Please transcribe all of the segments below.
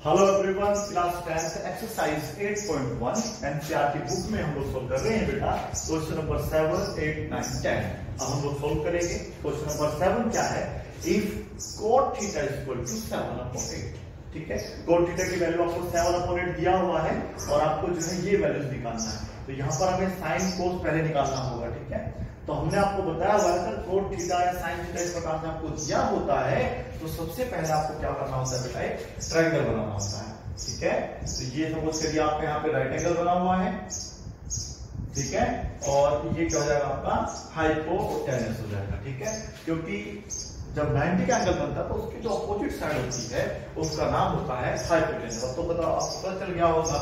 Hello everyone, class 10 exercise 8.1 NCERT book में हम लोग सोल्व कर रहे हैं बेटा क्वेश्चन नंबर 7, 8, 9, 10। अब हम लोग सोल्व करेंगे। क्वेश्चन नंबर 7 क्या है? If cot theta is equal to 7/8। ठीक है, cot थीटा की वैल्यू आपको 7/8 दिया हुआ है और आपको जो है ये वैल्यूज निकालना है। तो यहाँ पर हमें साइन कोस पहले निकालना होगा। ठीक है, तो हमने आपको बताया हुआ है cot थीटा या साइन थीटा इस प्रकार से आपको दिया होता है तो सबसे पहले आपको क्या करना होता है बेटा? एक ट्रायंगल बनाना होता है। ठीक है, तो ये सपोज करिए आपका यहाँ पे राइट एंगल बना हुआ है। ठीक है, और ये क्या हो जाएगा? आपका हाइपोटेनस हो जाएगा। ठीक है, क्योंकि जब 90 का एंगल बनता है तो उसकी जो अपोजिट साइड होती है उसका नाम होता है हाइपोटेनस। अब तो बताओ, आपको पता चल गया होगा।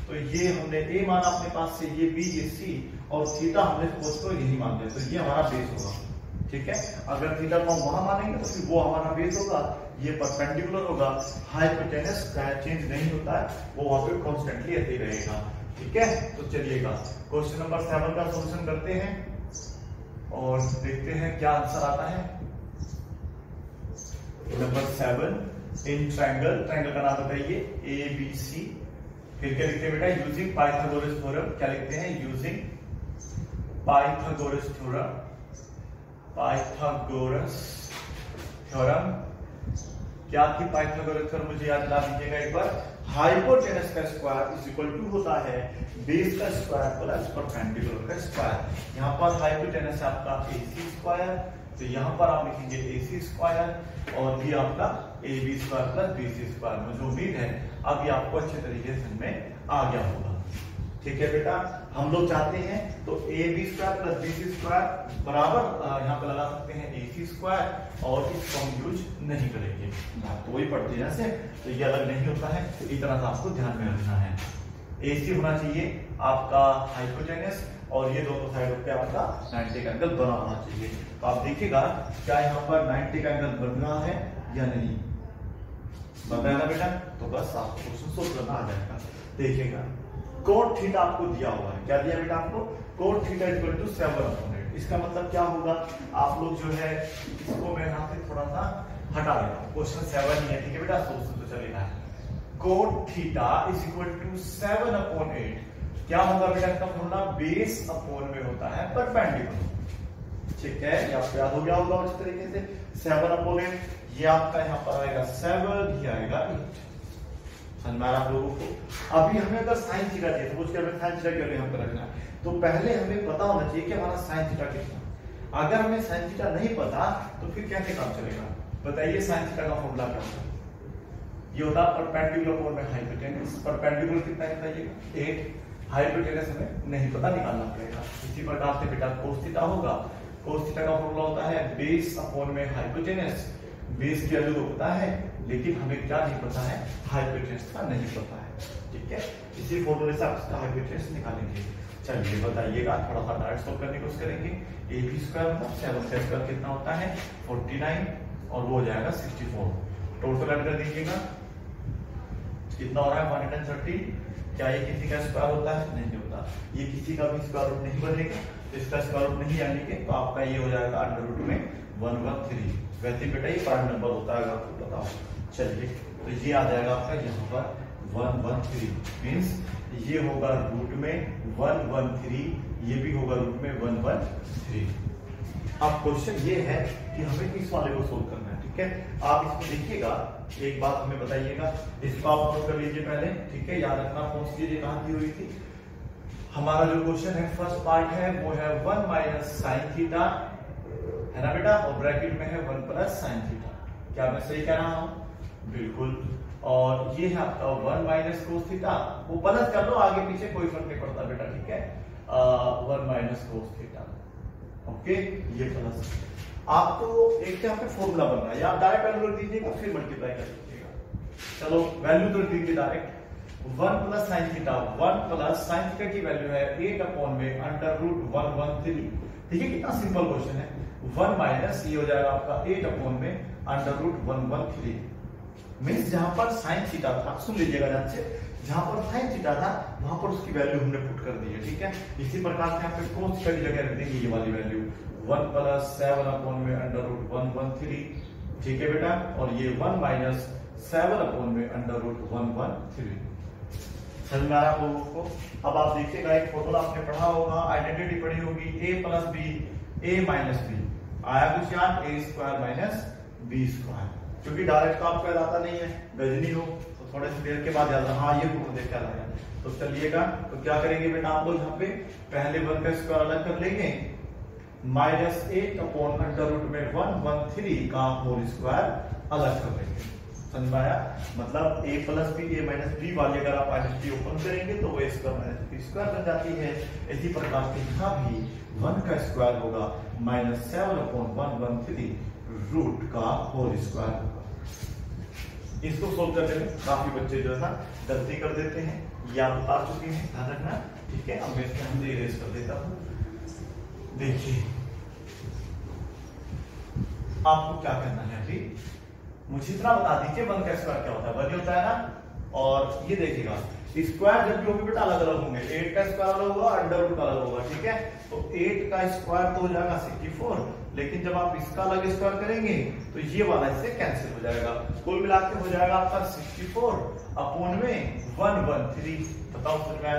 तो ये हमने ए माना अपने पास से, ये बी, ये सी और थीटा हमने सपोज को यही मान लिया, तो ये हमारा बेस होगा। ठीक है, अगर थीटा को हम वहां मानेंगे तो फिर वो हमारा बेस होगा, ये परपेंडिकुलर होगा। हाइपोटेनस चेंज नहीं होता है, वो वहां पे कॉन्स्टेंटली ऐसे ही रहेगा। ठीक है, तो चलिएगा क्वेश्चन नंबर 7 का सॉल्यूशन करते हैं और देखते हैं क्या आंसर आता है। नंबर 7 इन ट्रायंगल, ट्रायंगल का नाम बताइए ए बी सी। फिर क्या लिखते हैं बेटा? Using Pythagoras theorem. क्या लिखते हैं? Using Pythagoras theorem. Pythagoras theorem क्या थी? पाइथागोरस थ्योरम मुझे याद दिला दीजिएगा एक बार। हाइपोटेनस का स्क्वायर इज इक्वल टू होता है बेस का स्क्वायर प्लस परपेंडिकुलर का स्क्वायर। यहाँ पर हाइपोटेनस है आपका AC स्क्वायर, तो यहाँ पर आप लिखेंगे AC स्क्वायर और ये आपका AB square plus BC square. मुझे उम्मीद है अब ये आपको अच्छे तरीके से में आ गया होगा। ठीक है बेटा, हम लोग चाहते हैं तो AB square plus BC square बराबर यहाँ पे लगा सकते हैं AC स्क्वायर और इसको हम यूज नहीं करेंगे। तो वही पढ़ते हैं जैसे, तो ये अलग नहीं होता है, तो इतना सा आपको ध्यान में रखना है। AC होना चाहिए आपका हाइपोटेनस और ये दोनों साइड पे आपका 90 का एंगल बना होना चाहिए। तो आप देखिएगा क्या यहाँ पर 90 का एंगल बन रहा है या नहीं बन रहा है ना बेटा? तो बस आपको क्वेश्चन सोल्व करना आ जाएगा। देखिएगा cot थीटा आपको दिया हुआ है। क्या दिया बेटा आपको? cot theta is equal to 7/8। इसका मतलब क्या होगा? आप लोग जो है इसको मैं यहाँ से थोड़ा सा हटा देता हूँ। क्वेश्चन 7 ही है। ठीक है बेटा, सोल्यूशन तो चलेगा। cot theta is equal to 7/8। क्या होगा बेटा? इसका फॉर्मूला बेस अपॉन में होता है परपेंडिकुलर। ठीक है, ये आपको याद हो गया होगा अच्छे तरीके से। 7/8 ये आपका यहाँ पर आएगा 7, ये आएगा 8। समझ में आ रहा आप लोगों को? अभी हमें अगर साइन थीटा चाहिए तो उसके हमें साइन थीटा की वैल्यू हमको रखना है, तो पहले हमें पता होना चाहिए कि हमारा साइन थीटा कितना। अगर हमें साइन थीटा नहीं पता तो फिर कैसे काम चलेगा? बताइए, साइन थीटा का फॉर्मूला क्या होता है? ये होता है परपेंडिकुलर अपॉन में हाइपोटेनस। परपेंडिकुलर कितना है बताइएगा? 8। हाइपोटेनस हमें नहीं पता, निकालना पड़ेगा। इसी प्रकार से बेटा cos थीटा होगा। cos थीटा का फॉर्मूला होता है बेस अपॉन में हाइपोटेनस। बेस की वैल्यू तो पता है लेकिन हमें क्या नहीं पता है? हाइपोटेनस का नहीं पता है। ठीक है, इसी फॉर्मूले से आप इसका हाइपोटेनस निकालेंगे। चलिए बताइएगा, थोड़ा सा डायरेक्ट सॉल्व करने की कोशिश करेंगे। AB स्क्वायर मतलब 7 का स्क्वायर कितना होता है? 49 और वो हो जाएगा 64। टोटल ऐड कर दीजिएगा, कितना हो रहा है? 130। क्या ये किसी का स्क्वायर होता है? नहीं होता। ये किसी का भी स्क्वायर रूट नहीं बनेगा, इसका स्क्वायर रूट नहीं आने के तो आपका ये हो जाएगा अंडर रूट में 113। वैसे बेटा ये प्राइम नंबर होता है, आपको पता हो। चलिए, तो ये आ जाएगा आपका यहाँ पर 113 मीन्स ये होगा रूट में 113, ये भी होगा रूट में 113। अब क्वेश्चन ये है कि हमें इस वाले को सोल्व करना है। ठीक है, आप इसको देखिएगा, एक बात हमें बताइएगा, इसको आप नोट कर लीजिए पहले। ठीक है, याद रखना कौन सी चीजें कहाँ दी हुई थी। हमारा जो क्वेश्चन है फर्स्ट पार्ट है वो है 1 माइनस साइन थीटा, है ना बेटा, और ब्रैकेट में है 1 प्लस साइन थीटा। क्या मैं सही कह रहा हूँ? बिल्कुल। और ये है आपका 1 माइनस कोस थीटा, वो प्लस कर लो, आगे पीछे कोई फर्क नहीं पड़ता बेटा। ठीक है, 1 माइनस कोस थीटा। ओके, ये प्लस आपको एक यहाँ पे फॉर्मूला बन रहा है, आप डायरेक्ट वैल्यू रख दीजिएगा फिर मल्टीप्लाई कर दीजिएगा। चलो वैल्यू तो रख दीजिए direct. 1 plus sine theta, 1 plus sine theta की वैल्यू है 8 अपॉन में अंडर रूट 113। ठीक है, कितना सिंपल क्वेश्चन है। 1 माइनस ये हो जाएगा आपका 8 अपॉन में अंडर रूट 113 मीन्स जहां पर साइन थीटा था, सुन लीजिएगा ध्यान से, जहां पर साइन थीटा था वहां पर उसकी वैल्यू हमने पुट कर दी है। ठीक है, इसी प्रकार से यहाँ पे cos थीटा की जगह रख देंगे ये वाली वैल्यू 1 प्लस 7 अपॉन में अंडर रूट 113। ठीक है बेटा, और ये 1 माइनस 7/√113। समझ में आ रहा आप लोगों को? अब आप देखिएगा एक फॉर्मूला आपने पढ़ा होगा, आइडेंटिटी पढ़ी होगी, a + b a - b आया कुछ याद, a² - b²। क्योंकि डायरेक्ट तो आपको याद आता नहीं है, गजनी हो तो थोड़े सी देर के बाद याद, हाँ ये फॉर्मूला देख के याद आया। तो चलिएगा, तो क्या करेंगे बेटा आप लोग यहाँ पे पहले 1 का स्क्वायर अलग कर लेंगे, -8/√113 का होल स्क्वायर अलग कर लेंगे। समझ में आया? मतलब a + b a - b वाली अगर आप आइडेंटिटी ओपन करेंगे तो वो a² - b² बन जाती है। इसी प्रकार से यहाँ भी 1 का स्क्वायर होगा -7/113 रूट का होल स्क्वायर होगा। इसको सोल्व करने में काफी बच्चे जो है ना गलती कर देते हैं, ये आप बता चुके हैं, ध्यान रखना, ठीक है। अब मैं इसको हमसे इरेज कर देता हूँ। देखिए आपको क्या करना है, अभी मुझे इतना बता दीजिए 1 का स्क्वायर क्या होता है, 1 ही होता है ना। और ये देखिएगा स्क्वायर जब भी होंगे बेटा अलग अलग होंगे, 8 का स्क्वायर अलग होगा, अंडर रूट का अलग होगा, ठीक है। तो 8 का स्क्वायर तो हो जाएगा 64, लेकिन जब आप इसका अलग स्क्वायर करेंगे तो ये वाला इससे कैंसिल हो जाएगा, कुल मिला के हो जाएगा आपका 64/113। बताओ समझ में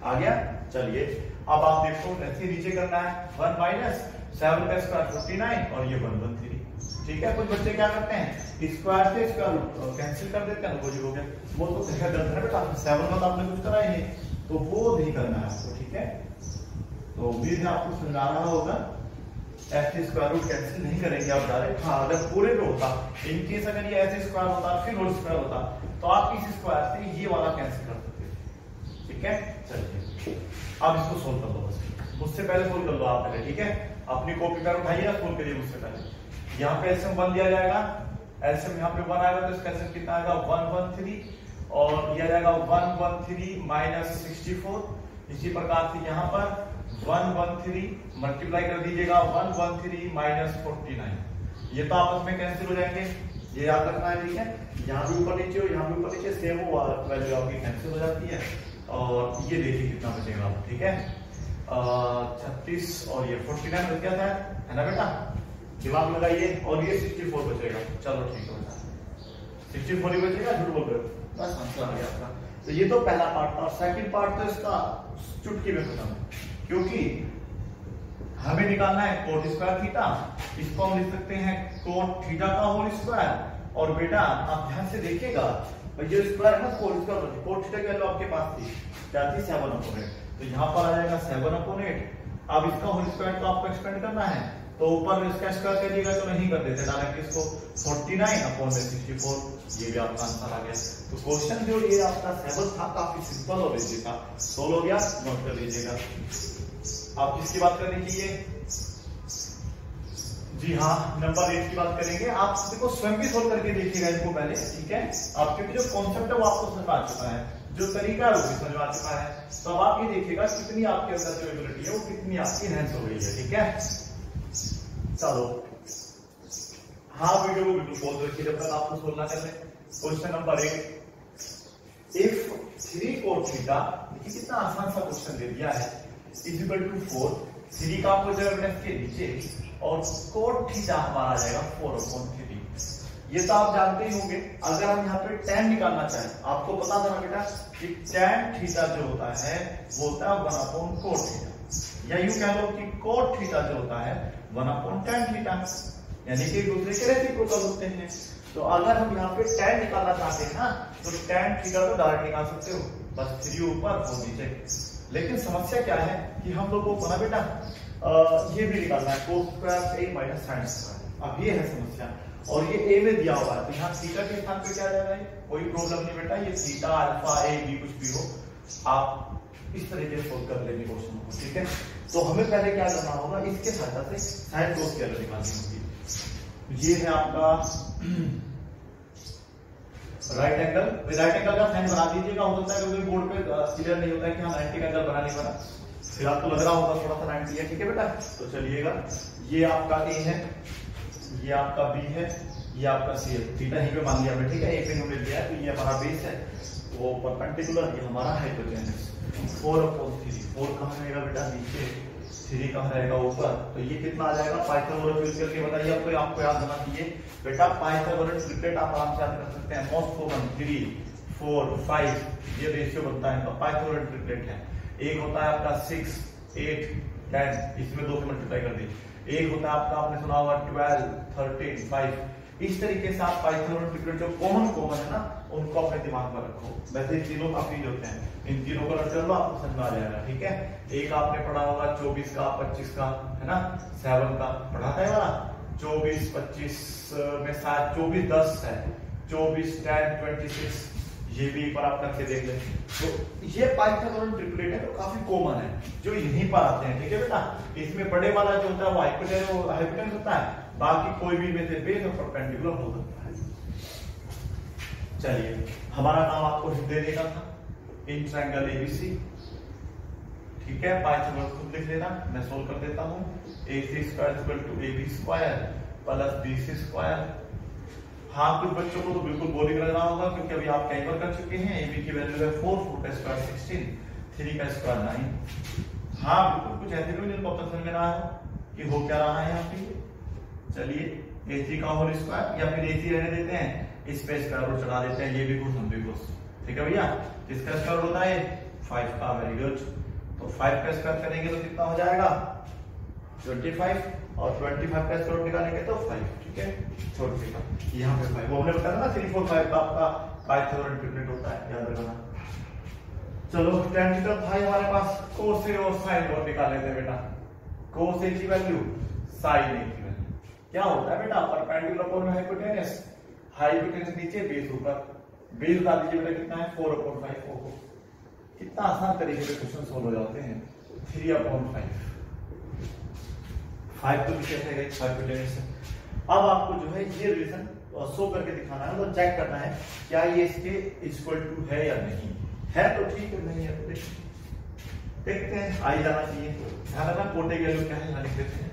आ गया? चलिए अब आप देखो ऐसे नीचे करना है, 1 - 7 का स्क्वायर 49 और ये 113, ठीक है। कुछ बच्चे क्या करते हैं स्क्वायर से स्क्वायर कैंसिल कर देते हैं, वो हो गया। वो तो देखा गलत है बेटा, 7 में तो आपने कुछ करा ही नहीं, तो वो नहीं करना है आपको, ठीक है। तो उम्मीद है आपको समझा रहा होगा। ऐसे स्क्वायर रूट कैंसिल नहीं करेंगे आप डायरेक्ट। हाँ, अगर पूरे पे होता, इन केस अगर ये ऐसे स्क्वायर होता फिर होल स्क्वायर होता तो आप इस स्क्वायर से ये वाला कैंसिल कर सकते थे, ठीक है। चलिए अब इसको सोल्व कर लो, बस मुझसे पहले सोल्व कर लो आप पहले, ठीक है। अपनी कॉपी पर उठाइए, सोल्व करिए मुझसे पहले। यहाँ पे एलसीएम 1 दिया जाएगा, एलसीएम यहाँ पे 1 आएगा तो इसका एलसीएम कितना आएगा 113, और दिया जाएगा 113 - 64। इसी प्रकार से यहाँ पर 113 मल्टीप्लाई कर दीजिएगा 113 - 49, ये तो आपस में कैंसिल हो जाएंगे, ये याद रखना है, ठीक है। यहाँ भी ऊपर नीचे हो, यहाँ भी ऊपर नीचे, सेम वो वैल्यू आपकी कैंसिल हो जाती है। और ये देखिए कितना बचेगा, ठीक है। 36 और ये 49 बच गया था, है ना बेटा, दिमाग लगाइए। और ये 64 बचेगा, चलो ठीक है बेटा, 64 ही बचेगा, झूठ बोल रहे हो, बस आंसर आ गया आपका। तो ये तो पहला पार्ट था। सेकंड पार्ट तो इसका चुटकी में खत्म है, क्योंकि हमें निकालना है कोट स्क्वायर थीटा, इसको हम लिख सकते हैं कोट थीटा का होल स्क्वायर। और बेटा आप ध्यान से देखिएगा, ये स्क्वायर है ना कोट स्क्वायर, कोट थीटा की वैल्यू आपके पास थी क्या थी 7/8, तो यहाँ पर आ जाएगा 7/8। अब इसका होल स्क्वायर तो आपको एक्सपेंड करना है, तो ऊपर इसका स्क्वायर करिएगा तो नहीं कर देते डायरेक्ट इसको, 49/64, ये भी आपका आंसर आ गया। तो क्वेश्चन जो ये आपका 7 था काफी सिंपल और इजी था, सोल्व हो गया, नोट कर लीजिएगा। आप किसकी बात कर रही थी? जी हाँ, नंबर 8 की बात करेंगे। आप इसको स्वयं भी सोल्व करके देखिएगा इनको पहले, ठीक है। आपके जो कॉन्सेप्ट है वो आपको समझ में आ चुका है, जो तरीका है वो भी समझ में आ चुका है। तो अब आप ये देखिएगा कितनी आपके अंदर जो एबिलिटी है वो कितनी आपकी एनहांस हो गई है, ठीक है। चलो हाँ, वीडियो को बिल्कुल पॉज रखिए जब तक आपको सोल्व ना कर ले। Question number 8, if 3 cot theta, देखिए कितना आसान सा क्वेश्चन दे दिया है, इक्वल टू 4, 3 का आपको जगह के नीचे और कोट थीटा हमारा आ जाएगा 4/3। ये तो आप जानते ही होंगे। अगर हम यहाँ पे tan निकालना चाहें, आपको पता था ना बेटा कि tan थीटा जो होता है वो होता है 1/कोट थीटा, या यूं कह लो कि कोट थीटा जो होता है 1/tan थीटा, यानी कि एक दूसरे के रेसिप्रोकल होते हैं। तो अगर हम यहाँ पे tan निकालना चाहते हैं ना, तो tan थीटा तो डायरेक्ट निकाल सकते हो, बस 3 ऊपर 4 नीचे। लेकिन समस्या क्या है कि हम लोगों को ना बेटा ये भी निकालना है cos square a - sin square. अब ये है समस्या, और ये a में दिया हुआ है, तो यहाँ थीटा के स्थान पे क्या आ जाएगा, कोई प्रॉब्लम नहीं बेटा, ये थीटा अल्फा a b कुछ भी हो, आप इस तरीके से सोल्व कर लेंगे क्वेश्चन को, ठीक है। तो हमें पहले क्या करना होगा, इसके सहायता से साइन कोस की वैल्यू निकालनी होगी। ये है आपका राइट एंगल, राइट एंगल का साइन बना दीजिएगा। हो सकता है क्योंकि बोर्ड पे क्लियर नहीं होता है कि हाँ 90 का एंगल बना नहीं बना, फिर आपको लग रहा होगा थोड़ा सा 90 है, ठीक है बेटा। तो चलिएगा, ये आपका A है, ये आपका B है, ये आपका C है, थीटा यहीं पे मान लिया हमने, ठीक है। A पे हमने लिया है, तो ये हमारा बेस है, वो परपेंडिकुलर, ये हमारा हाइपोटेनस। 4/3, 4 कहाँ रहेगा बेटा नीचे, 3 कहाँ रहेगा ऊपर, तो ये कितना आ जाएगा पाइथागोरस यूज करके बताइए। आपको याद होना चाहिए बेटा, पाइथागोरस ट्रिपलेट आप आराम से याद कर सकते हैं। मोस्ट कॉमन 3 4 5 ये रेशियो बनता है, तो पाइथागोरस ट्रिपलेट है। एक होता है आपका 6 8 10, इसमें 2 से मल्टीप्लाई कर दी। एक होता है आपका, आपने सुना होगा 12 13 5। इस तरीके से आप पाइथागोरस ट्रिपलेट जो कॉमन है ना, उनको अपने दिमाग में रखो। वैसे तीनों काफी होते हैं, इन तीनों को रट लो, आपको समझ में आ जाएगा। ठीक है, एक आपने पढ़ा होगा 24 का 25 का, है ना, 7 का पढ़ा था वाला 24 25 में शायद 24 10 है, 24 10 26, ये भी एक बार आप करके देख लें। तो ये पाइथागोरस ट्रिपलेट है, तो काफी कॉमन है, जो यहीं पर आते हैं। ठीक है बेटा, इसमें बड़े वाला जो होता है वो हाइपोटेन्यूस होता है, बाकी कोई भी में से बेस और परपेंडिकुलर हो सकता है। चलिए, हमारा काम आपको दे देगा था इन ट्रायंगल एबीसी। ठीक है, पाइथागोरस खुद लिख लेना, मैं सोल्व कर देता हूं। AC² = AB² plus BC²। हाँ, कुछ बच्चों को तो बिल्कुल बोरिंग लग रहा होगा, क्योंकि अभी आप कई बार कर चुके हैं। AB की वैल्यू है 4 4 का स्क्वायर 16, 3 का स्क्वायर 9। हाँ, बिल्कुल कुछ ऐसे भी जिनको पता समझ में ना आया कि हो क्या रहा है यहाँ पे। चलिए, AC का होल स्क्वायर, या फिर AC रहने देते हैं, इस पे स्क्वायर रूट चढ़ा देते हैं। ये भी कुछ हम भी कुछ। ठीक है भैया, किसका स्क्वायर रूट होता है 5 का। Very good. तो 5 का स्क्वायर करेंगे तो कितना हो जाएगा 25, और 25 का स्क्वायर रूट निकालेंगे तो 5। ठीक है, छोड़ देगा यहाँ पे 5। वो हमने बताया ना 3 4 5 का आपका पाइथागोरस ट्रिपलेट होता है, याद रखना। चलो, tan थीटा था हमारे पास, cos A और sin और निकाल लेते हैं बेटा। cos A की वैल्यू, sin A की वैल्यू क्या होता है बेटा, परपेंडिकुलर अपॉन हाइपोटेन्यूस। हाइपोटेन्यूस नीचे, बेस ऊपर। बेस बता दीजिए बेटा कितना है 4/5। ओहो, कितना आसान तरीके से क्वेश्चन सोल्व हो जाते हैं। 3/5 5 तो पीछे है हाइपोटेन्यूस है। अब आपको जो है ये रीजन शो करके दिखाना है, मतलब चेक करना है क्या ये इसके इक्वल टू है या नहीं है। तो ठीक है, नहीं है तो देखते हैं, आ ही जाना चाहिए। ध्यान रखना कोटे की वैल्यू क्या है, यहाँ लिख देते हैं।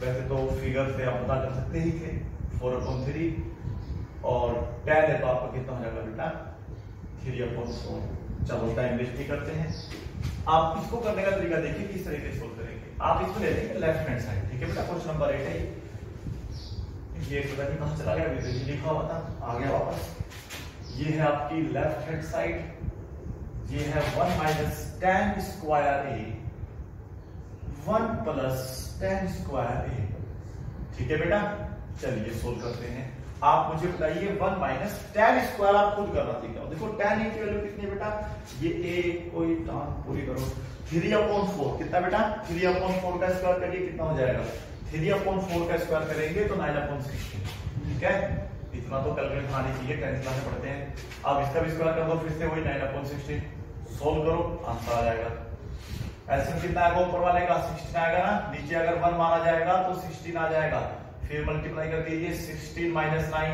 वैसे तो फिगर से आप पता कर सकते ही थे 4/3, और tan है तो आपका कितना हो जाएगा बेटा 3/4। चलो, टाइम वेस्ट नहीं करते हैं। आप इसको करने का तरीका देखिए, किस तरीके से सोल्व करेंगे। आप इसको ले लेंगे लेफ्ट हैंड साइड। ठीक है बेटा, क्वेश्चन नंबर 8 है ये पता नहीं कहां चला गया, अभी तो लिखा हुआ था, आ गया वापस। ये है आपकी लेफ्ट हैंड साइड। ये है 1 minus tan square A 1 plus tan square A। ठीक है बेटा, चलिए सोल्व करते हैं। आप मुझे बताइए 1 माइनस tan स्क्वायर आप खुद करना सीखा। देखो tan A की वैल्यू कितनी है बेटा, ये A कोई टांग पूरी करो, 3/4 कितना बेटा, 3/4 का स्क्वायर करिए, कितना हो जाएगा 3/4 का स्क्वायर करेंगे तो 9/16। ठीक है, इतना तो कैलकुलेशन आनी चाहिए, 10th क्लास में पढ़ते हैं। अब इसका भी स्क्वायर कर दो, फिर से वही 9/16 सोल्व करो, आंसर आ जाएगा। एलसीएम कितना आएगा ऊपर वाले का 16 आएगा ना, नीचे अगर 1 माना जाएगा तो 16 आ जाएगा। फिर मल्टीप्लाई कर दीजिए 16 माइनस 9,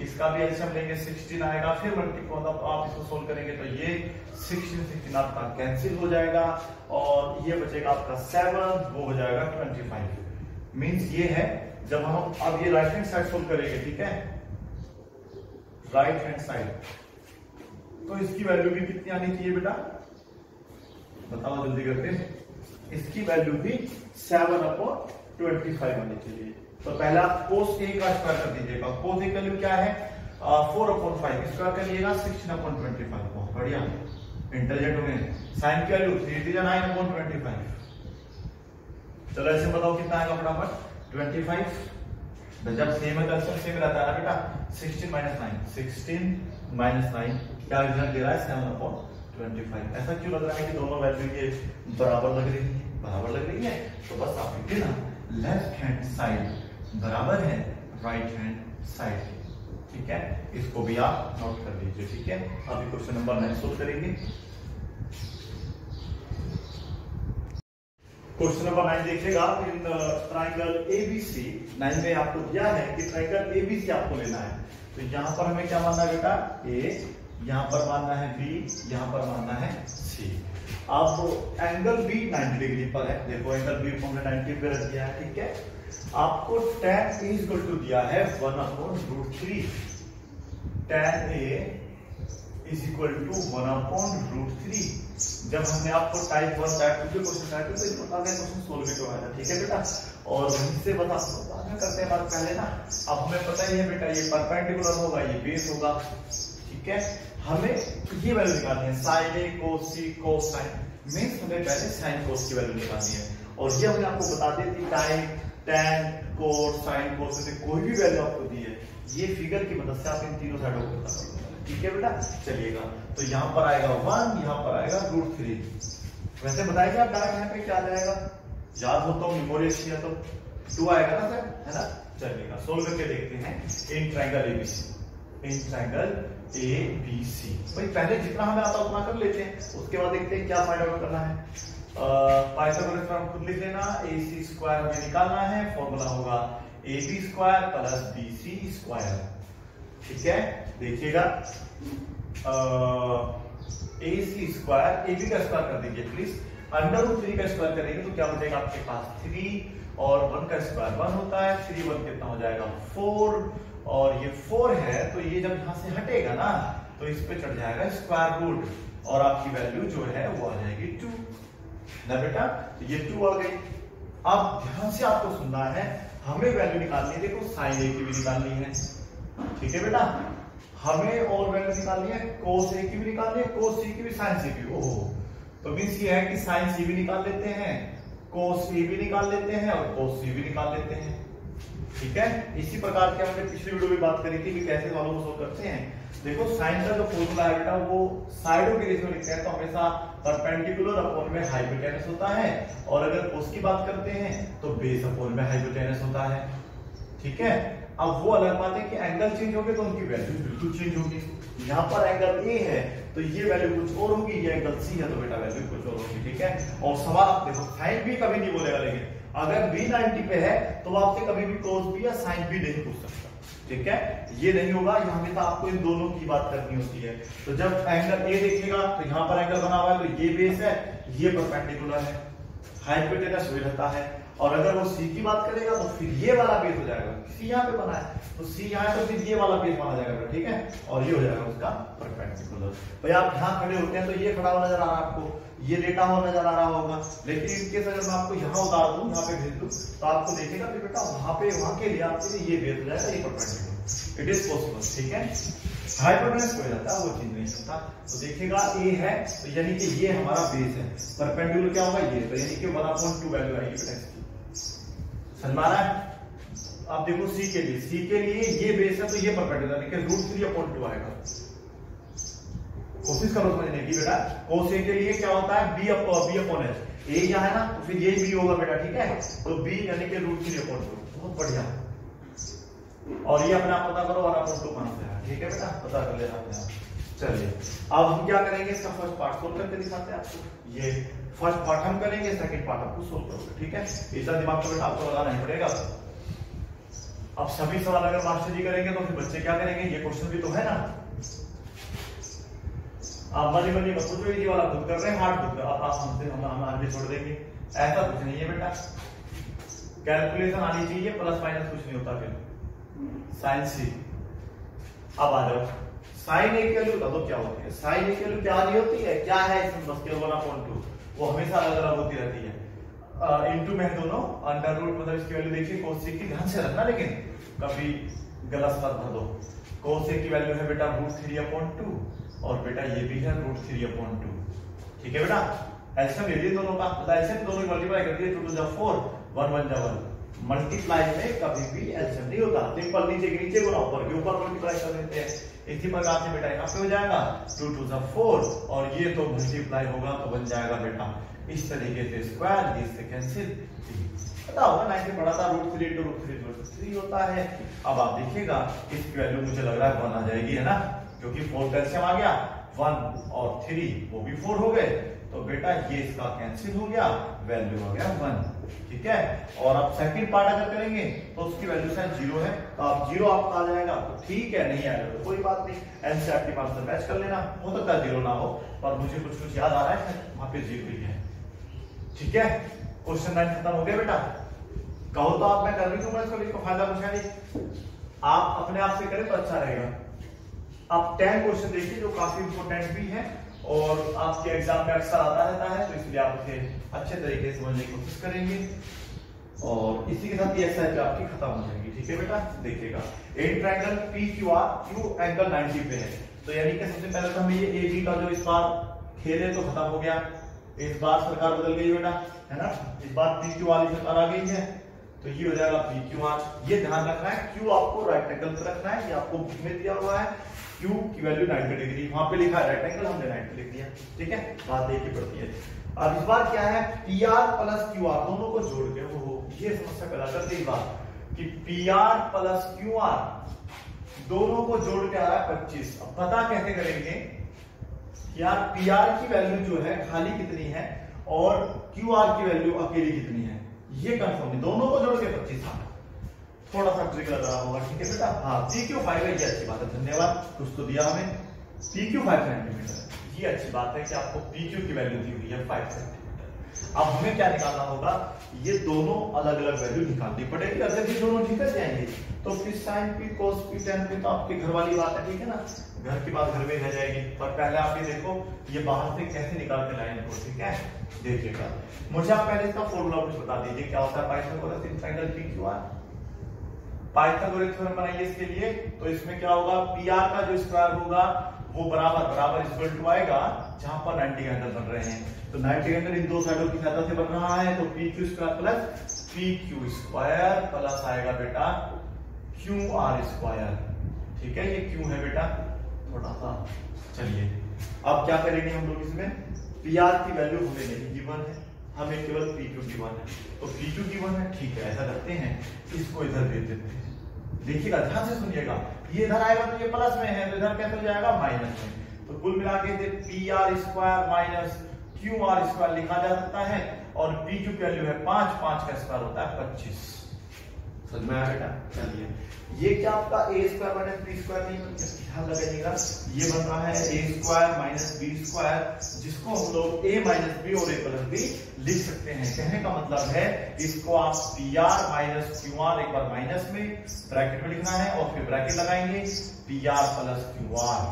इसका भी एलसीएम लेंगे 16 आएगा। फिर मल्टीप्लाई मतलब आप इसको सोल्व करेंगे तो ये 16 आपका कैंसिल हो जाएगा, और ये बचेगा आपका 7, वो हो जाएगा 25। मींस ये है जब हम अब ये राइट हैंड साइड सोल्व करेंगे। ठीक है, राइट हैंड साइड, तो इसकी वैल्यू भी कितनी आनी चाहिए बेटा, बताओ जल्दी करके। इसकी वैल्यू भी 7/25 आनी चाहिए। तो पहला cos A का स्क्वायर कर दीजिएगा। cos A की वैल्यू क्या है 4/5, स्क्वायर करिएगा 16/25। बहुत बढ़िया, इंटेलिजेंट हो गए। sin की वैल्यू 3/9/25। चलो ऐसे बताओ कितना आएगा फटाफट 25। जब सेम है तो सेम रहता है ना बेटा। 16 माइनस 9, 16 माइनस 9 क्या रिजल्ट दे रहा है 7/25। ऐसा क्यों लग रहा है कि दोनों वैल्यू ये बराबर लग रही है, बराबर लग रही है। तो बस आप लिखिए ना, लेफ्ट हैंड साइड बराबर है राइट हैंड साइड। ठीक है, इसको भी आप नोट कर लीजिए। ठीक है, अभी क्वेश्चन नंबर 9 सोल्व करेंगे। क्वेश्चन नंबर 9 देखिएगा, इन ट्रायंगल ABC 9 में आपको दिया है कि ट्रायंगल ABC आपको लेना है। तो यहाँ पर हमें क्या मानना है बेटा A, यहाँ पर मानना है B, यहाँ पर मानना है C। अब एंगल B 90 डिग्री पर है। देखो एंगल B को हमने 90 पे रख दिया है। ठीक है, आपको tan A इक्वल टू दिया है 1/√3। tan A is 1/√3। जब हमने आपको टाइप 1 टाइप 2 के क्वेश्चन आए थे तो इस प्रकार का क्वेश्चन सोल्व भी करवाया था, ठीक है बेटा। और वहीं से बाद में करते हैं बात पहले ना। अब हमें पता ही है बेटा, ये परपेंडिकुलर होगा, ये बेस होगा, ठीक है। हमें ये वैल्यू निकालनी है, साइन ए कोस सी कोस साइन, मींस हमें पहले साइन कोस की वैल्यू निकालनी है। और ये हमने आपको बता दी थी, टाइम tan कोस साइन कोस से कोई भी वैल्यू आपको दी है, ये फिगर की मदद से आप इन तीनों साइडों को बता सकते हैं, ठीक है बेटा। चलिएगा, तो यहाँ पर आएगा 1, यहाँ पर आएगा √3। वैसे बताइए आप डायरेक्ट यहाँ पे क्या आ जाएगा, याद हो तो, मेमोरी अच्छी है तो 2 आएगा ना सर, है ना। चलिएगा, सोल्व करके देखते हैं। In triangle ABC, in triangle ABC, भाई पहले जितना हमें आता उतना कर लेते हैं, उसके बाद देखते हैं क्या फाइंड आउट करना है। पाइथागोरस थ्योरम खुद लिख लेना, AC² हमें निकालना है, फॉर्मूला होगा AB² + BC², ठीक है। देखिएगा, AC², AB का स्क्वायर कर दीजिए प्लीज, √3 का स्क्वायर करेंगे तो क्या बचेगा आपके पास 3, और 1 का स्क्वायर 1 होता है, 3 1 कितना हो जाएगा 4, और ये 4 है तो ये जब यहां से हटेगा ना तो इस पे चढ़ जाएगा स्क्वायर रूट, और आपकी वैल्यू जो है वो आ जाएगी 2 ना बेटा। तो ये 2 आ गई। अब ध्यान से आपको सुनना है, हमें वैल्यू निकालनी है, देखो साइन ए की भी निकालनी है, ठीक है बेटा। हमें और वैल्यू निकालनी है, कोस ए की भी निकालनी है, कोस सी की भी, साइन सी की। ओहो, तो मींस ये है कि साइन सी भी निकाल लेते हैं, कोस ए भी निकाल लेते हैं, और कोस सी भी निकाल लेते हैं, ठीक है। इसी प्रकार की हमने पिछली वीडियो में बात करी थी कि कैसे सवालों को सोल्व करते हैं। देखो साइन का जो फॉर्मूला है बेटा, वो साइडों के रेशियो लिखते हैं तो हमेशा परपेंडिकुलर अपॉन में हाइपोटेनस होता है, और अगर कोस की बात करते हैं तो बेस अपॉन में हाइपोटेनस होता है, ठीक है। अब वो अलग बात है कि एंगल चेंज हो गए तो उनकी वैल्यू बिल्कुल चेंज होगी। यहाँ पर एंगल ए है तो ये वैल्यू कुछ और होगी, ये एंगल सी है तो बेटा वैल्यू कुछ और होगी, ठीक है। और सवाल आप देखो, साइन भी कभी नहीं बोलेगा, लेकिन अगर b 90 पे है तो आपसे कभी भी कोस b या साइन b नहीं पूछ सकता, ठीक है। ये नहीं होगा, यहाँ हमेशा आपको इन दोनों की बात करनी होती है। तो जब एंगल ए देखिएगा तो यहाँ पर एंगल बना हुआ है, तो ये बेस है, ये परपेंडिकुलर है, हाइपोटेनस वही रहता है। और अगर वो सी की बात करेगा तो फिर ये वाला बेस हो जाएगा, सी यहाँ पे बना है तो सी यहाँ है तो फिर ये वाला बेस माना जाएगा, ठीक है। और ये हो जाएगा उसका परपेंडिकुलर। भाई आप यहाँ खड़े होते हैं तो ये खड़ा हुआ नजर आ रहा है आपको, ये लेटा हुआ नजर आ रहा होगा, लेकिन इनकेस अगर मैं आपको यहाँ उतार दूं, यहाँ पे भेज दूं, तो आपको देखेगा कि बेटा वहां के लिए आपके लिए ये बेस हो जाएगा, ये परपेंडिकुलर। इट इज पॉसिबल, ठीक है। हाइपोटेनस कोई रहता है, वो चीज नहीं होता। तो देखिएगा ए है तो यानी कि ये हमारा बेस है, परपेंडिकुलर क्या होगा ये, तो यानी कि 1/2 वैल्यू आएगी बेटा इसकी, समझ में आ रहा है। अब देखो सी के लिए ये बेस है तो ये परपेंडिकुलर, यानी कि √3/2 आएगा। कोशिश करो समझने की बेटा, कोस ए के लिए क्या होता है b/h, ए यहाँ है ना तो फिर ये b होगा बेटा, ठीक है। तो b यानी कि √3/2, बहुत बढ़िया। और ये अपने आप पता करो 1/2 कहां से है, ठीक है बेटा, पता कर लेना अपने आप। चलिए अब हम क्या करेंगे, इसका फर्स्ट पार्ट सोल्व करके दिखाते हैं आपको। ये फर्स्ट पार्ट हम करेंगे, सेकंड पार्ट आपको सोल्व करोगे, ठीक है। इतना दिमाग तो बेटा आपको लगाना ही पड़ेगा। अब सभी सवाल अगर मास्टर जी करेंगे तो फिर बच्चे क्या करेंगे, ये क्वेश्चन भी तो है ना। आप मनी मत सोचो, ये वाला खुद कर रहे हैं, हार्ड खुद कर, आप हमसे हम आगे छोड़ देंगे, ऐसा कुछ नहीं है बेटा। कैलकुलेशन आनी चाहिए, प्लस माइनस कुछ नहीं होता। फिर साइन सी, अब आ जाओ साइन ए की वैल्यू बता दो क्या होती है। साइन ए की वैल्यू क्या नहीं होती है, क्या है इसमें, बस केवल 1/2, वो हमेशा अलग अलग होती रहती है। इनटू में दोनों, अंडर रूट मतलब इसकी वैल्यू देखिए कोस सी की, ध्यान से रखना, लेकिन कभी गलत मत भर दो। कोस ए की वैल्यू है बेटा √3/2, और बेटा ये भी है √3/2, ठीक है बेटा। एलसीएम ले लिए दोनों का, मतलब एलसीएम दोनों की मल्टीप्लाई कर दिए, 2 2 जा 4, 1 1 जा 1। मल्टीप्लाई में कभी भी एलसीएम नहीं होता, सिंपल नीचे के नीचे गुना ऊपर के ऊपर मल्टीप्लाई कर देते हैं। इसी प्रकार से बेटा यहाँ पे हो जाएगा 2 2 जा 4, और ये तो मल्टीप्लाई होगा तो बन जाएगा बेटा इस तरीके से स्क्वायर, इससे कैंसिल। पता होगा 9 में पढ़ा था, √3 × √3 होता है। अब आप देखिएगा इसकी वैल्यू मुझे लग रहा है 1 आ जाएगी, है ना, क्योंकि 4 कैल्शियम आ गया, 1 और 3 वो भी 4 हो गए, तो बेटा ये इसका कैंसिल हो गया, वैल्यू आ गया 1, ठीक है। और अब सेकंड पार्ट अगर करेंगे तो उसकी वैल्यू शायद 0 है, तो आप 0 आपका आ जाएगा, तो ठीक है, नहीं आएगा तो कोई बात नहीं, एनसीईआरटी मार्क्स से मैच कर लेना, हो सकता है 0 ना हो, पर मुझे कुछ याद आ रहा है वहां पे 0 ही है, ठीक है। क्वेश्चन 9 खत्म हो गया बेटा। कहो तो आप मैं कर भी दूंगा इसको, फायदा कुछ है नहीं, आप अपने आप से करें तो अच्छा रहेगा। आप 10 क्वेश्चन देखिए जो काफी इंपॉर्टेंट भी है और आपके एग्जाम में अक्सर आता रहता है, तो इसलिए आप उसे अच्छे तरीके से समझने की कोशिश करेंगे और इसी के साथ ये एक्सरसाइज आपकी खत्म हो जाएगी। ठीक है बेटा, देखिएगा at triangle PQR, Q angle 90 पे है, तो यानी कि सबसे पहले तो हमें ये AB का जो इस बार खेल है तो खत्म हो गया। इस बार सरकार बदल गई बेटा, है ना, इस बार PQ वाली सरकार आ गई है, तो ये हो जाएगा PQR। ये ध्यान रखना है, Q आपको राइट एंगल पे रखना है, ये आपको बुक में दिया हुआ है, Q की वैल्यू 90 डिग्री, वहां पे लिखा है राइट एंगल, हमने 90 लिख दिया। ठीक है, बात एक ही पड़ती है। अब इस बार क्या है, PR प्लस QR दोनों को जोड़ के वो ये समस्या पैदा करती है इस बार कि PR प्लस QR दोनों को जोड़ के आ रहा है 25। अब पता कैसे करेंगे यार, PR की वैल्यू जो है खाली कितनी है और QR की वैल्यू अकेली कितनी है, ये कंफर्म नहीं, दोनों को जोड़ के 25 आना, थोड़ा सा ट्रिक लग रहा होगा। ठीक है बेटा, हाँ PQ5 है, ये अच्छी बात है, धन्यवाद, कुछ तो दिया हमें। PQ5 सेंटीमीटर, ये अच्छी बात है कि आपको PQ की वैल्यू दी हुई है 5 सेंटीमीटर। अब हमें क्या निकालना होगा, ये दोनों अलग अलग वैल्यू निकालनी पड़ेगी। अगर ये दोनों निकल जाएंगे तो फिर sin P cos P tan P तो आपके घर वाली बात है, ठीक है ना, घर की बात घर में रह जाएगी। पर पहले आप ये देखो ये बाहर से कैसे निकाल के लाए इनको। ठीक है, देखिएगा, मुझे आप पहले इसका फॉर्मूला कुछ बता दीजिए, क्या होता है Pythagoras in triangle PQR। Pythagoras theorem बनाइए इसके लिए, तो इसमें क्या होगा, PR का जो स्क्वायर होगा वो बराबर बराबर इक्वल टू आएगा जहां पर 90 एंगल बन रहे हैं, तो 90 एंगल इन दो साइडों की सहायता से बन रहा है, तो PQ square plus PQ square plus आएगा बेटा QR स्क्वायर। ठीक है, ये Q है बेटा, थोड़ा सा चलिए अब क्या करेंगे हम लोग, इसमें PR की वैल्यू हमें नहीं गिवन है, हमें केवल PQ गिवन है, तो PQ गिवन है, ठीक है, ऐसा करते हैं, इसको इधर भेज देते हैं। देखिएगा, ध्यान से सुनिएगा, ये इधर आएगा तो ये प्लस में है, तो इधर कैसे हो जाएगा माइनस में, तो कुल मिला के PR square minus QR square लिखा जा सकता है, और PQ की वैल्यू है 5, 5 का स्क्वायर होता है 25। समझ में आया बेटा? चलिए, ये क्या आपका A square minus B square नहीं बन गया, ध्यान लगाइएगा, ये बन रहा है A square minus B square, जिसको हम लोग A माइनस B और A प्लस B लिख सकते हैं। कहने का मतलब है इसको आप PR माइनस QR एक बार माइनस में ब्रैकेट में लिखना है और फिर ब्रैकेट लगाएंगे PR प्लस QR।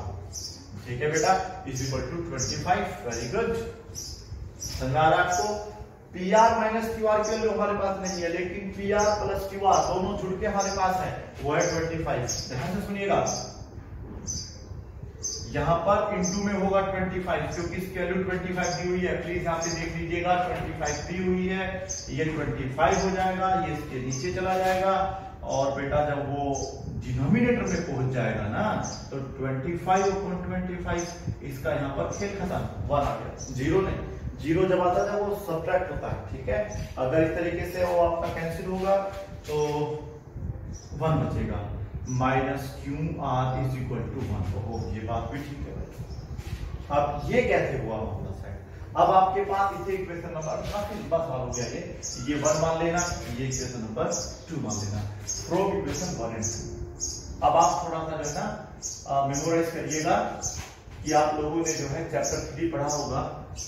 ठीक है बेटा, is equal to 25। Very good, समझ आ रहा है आपको? PR माइनस QR की वैल्यू हमारे पास नहीं है, लेकिन PR प्लस QR दोनों जुड़ के हमारे पास है, वो है 25। ध्यान से सुनिएगा, यहां पर इनटू में होगा 25, क्योंकि इसकी वैल्यू 25 दी हुई है। प्लीज यहां पे देख लीजिएगा, 25 दी हुई है, ये 25 हो जाएगा, ये इसके नीचे चला जाएगा, और बेटा जब वो डिनोमिनेटर में पहुंच जाएगा ना, तो 25 अपॉन 25, इसका यहाँ पर खेल खत्म, 1 आ गया, 0 नहीं, 0 जब आता है वो सब्ट्रैक्ट होता है। ठीक है, अगर इस तरीके से वो आपका कैंसिल होगा तो 1 बचेगा, minus QR is equal to 1। तो ये बात भी ठीक है। अब ये कैसे हुआ मामला साइड, अब आपके पास इसे इक्वेशन नंबर, काफी लंबा सवाल हो गया ये 1 मान लेना, ये इक्वेशन नंबर 2 मान लेना, फ्रॉम इक्वेशन 1 एंड 2। अब आप थोड़ा सा जो है ना मेमोराइज करिएगा कि आप लोगों ने जो है चैप्टर 3 पढ़ा होगा,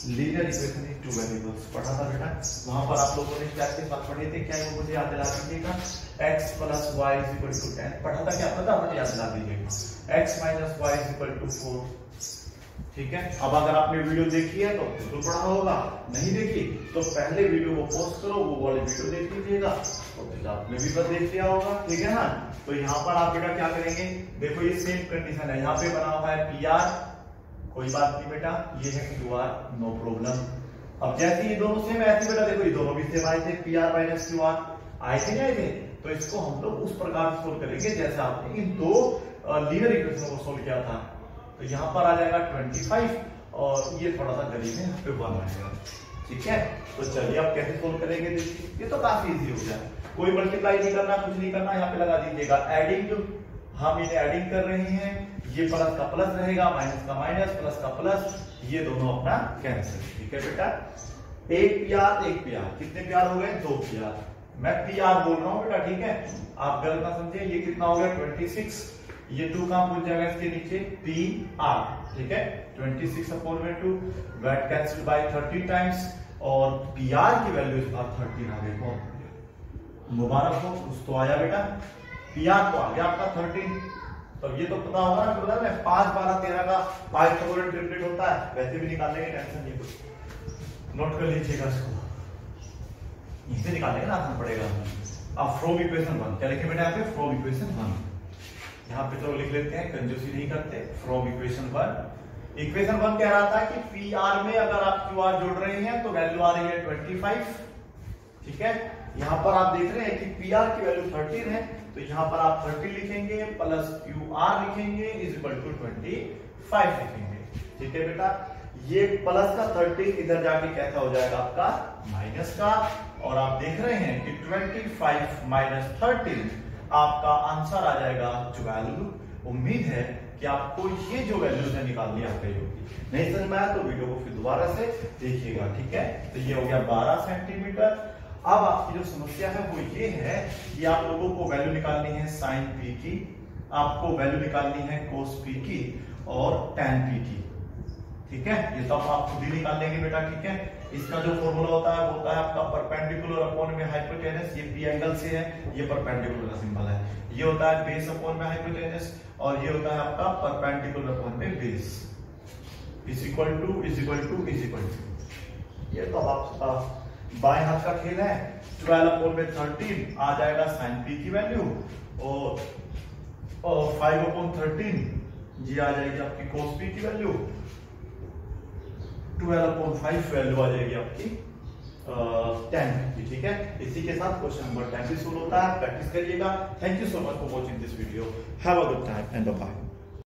लीनियर इक्वेशन इन 2 वेरिएबल्स पढ़ा था बेटा, वहां पर आप लोगों ने क्या के साथ पढ़े थे, क्या वो मुझे याद दिला दीजिएगा, x plus y is equal to 10 पढ़ा था, क्या पता मुझे याद दिला दीजिएगा, x minus y is equal to 4। ठीक है, अब अगर आपने वीडियो देखी है तो बिल्कुल पढ़ा होगा, नहीं देखी तो पहले वीडियो को पॉज करो, वो वाली वीडियो देख लीजिएगा, तो फिर आपने भी बस देख लिया होगा। ठीक है ना, तो यहाँ पर आप बेटा क्या करेंगे, देखो ये सेम कंडीशन है, यहाँ पे बना हुआ है PR, कोई बात नहीं बेटा, ये है QR, नो प्रॉब्लम। अब जैसे ये दोनों सेम ऐसे बेटा देखो, ये दोनों भी सेम आए थे, PR माइनस QR आए थे नहीं थे, तो इसको हम लोग उस प्रकार सोल्व करेंगे जैसे आपने इन दो लीनियर इक्वेशन को सोल्व किया था। तो यहाँ पर आ जाएगा 25 और ये थोड़ा सा गरीब है, यहाँ पे 1 आएगा। ठीक है, तो चलिए आप कैसे सोल्व करेंगे, देखिए ये तो काफी इजी हो गया, कोई मल्टीप्लाई नहीं करना, कुछ नहीं करना, यहाँ पे लगा दीजिएगा एडिंग, हम इन्हें एडिंग कर रहे हैं, ये प्लस का प्लस रहेगा, माइनस का माइनस, प्लस का प्लस, ये दोनों अपना कैंसिल। ठीक है बेटा, एक PR, कितने PR हो गए, 2 PR, मैं PR बोल रहा हूँ बेटा, ठीक है, आप गलत ना समझे, ये कितना हो गया 26, ये 2 कहां पहुंच जाएगा इसके नीचे, PR। ठीक है, 26 अपॉन में 2, वेट कैंसिल बाय 30 टाइम्स, और PR की वैल्यू इस बार 13 आ गई, बहुत मुबारक हो, कुछ तो आया बेटा, PR तो आ गया आपका 13, तो ये तो पता होगा ना, पता है 5 12 13 का पाइथागोरस ट्रिपलेट होता है, वैसे भी निकालने की टेंशन नहीं कुछ। नोट कर लीजिएगा इसको, इसे निकालने का आसान पड़ेगा। अब फ्रॉम इक्वेशन 1 क्या लिखे बेटा यहाँ पे, फ्रॉम इक्वेशन 1 यहाँ पे तो लिख लेते हैं, कंजूसी नहीं करते। फ्रॉम इक्वेशन 1, इक्वेशन 1 कह रहा था कि पी आर में अगर आप क्यू आर जोड़ रहे हैं तो वैल्यू आ रही है 25, ठीक है। यहाँ पर आप देख रहे हैं कि पी आर की वैल्यू 13 है, तो यहाँ पर आप 30 लिखेंगे प्लस क्यू आर लिखेंगे इज इक्वल टू 25 लिखेंगे, ठीक है बेटा। ये प्लस का 30 इधर जाके कैसा हो जाएगा आपका माइनस का, और आप देख रहे हैं कि 25 माइनस 13 आपका आंसर आ जाएगा 12। उम्मीद है कि आपको ये जो वैल्यूज है निकालनी आ गई होगी। नहीं समझ में आया तो वीडियो को फिर दोबारा से देखिएगा, ठीक है। तो ये हो गया 12 सेंटीमीटर। अब आपकी जो समस्या है वो ये है कि आप लोगों को वैल्यू निकालनी है साइन पी की, आपको वैल्यू निकालनी है कोस पी की और टैन पी की, ठीक है। ये तो आप खुद ही निकाल लेंगे बेटा, ठीक है। इसका जो फॉर्मूला होता है वो होता है आपका परपेंडिकुलर अपॉन में हाइपोटेनस, ये पी एंगल से है, ये परपेंडिकुलर का सिंबल है। ये होता है बेस अपॉन में हाइपोटेनस, और ये होता है आपका परपेंडिकुलर अपॉन में base, is equal to is equal to is equal to. ये तो आपका बाएं हाथ का खेल है। 12 अपॉन में 13 आ जाएगा साइन पी की वैल्यू, और 5 अपॉन 13 ये आ जाएगी आपकी कोस पी की वैल्यू, 12 अपॉन 5 वैल्यू आ जाएगी आपकी 10 की, ठीक है। इसी के साथ क्वेश्चन नंबर 10 भी सोल्व होता है, प्रैक्टिस करिएगा। Thank you so much for watching this video, have a good time and bye.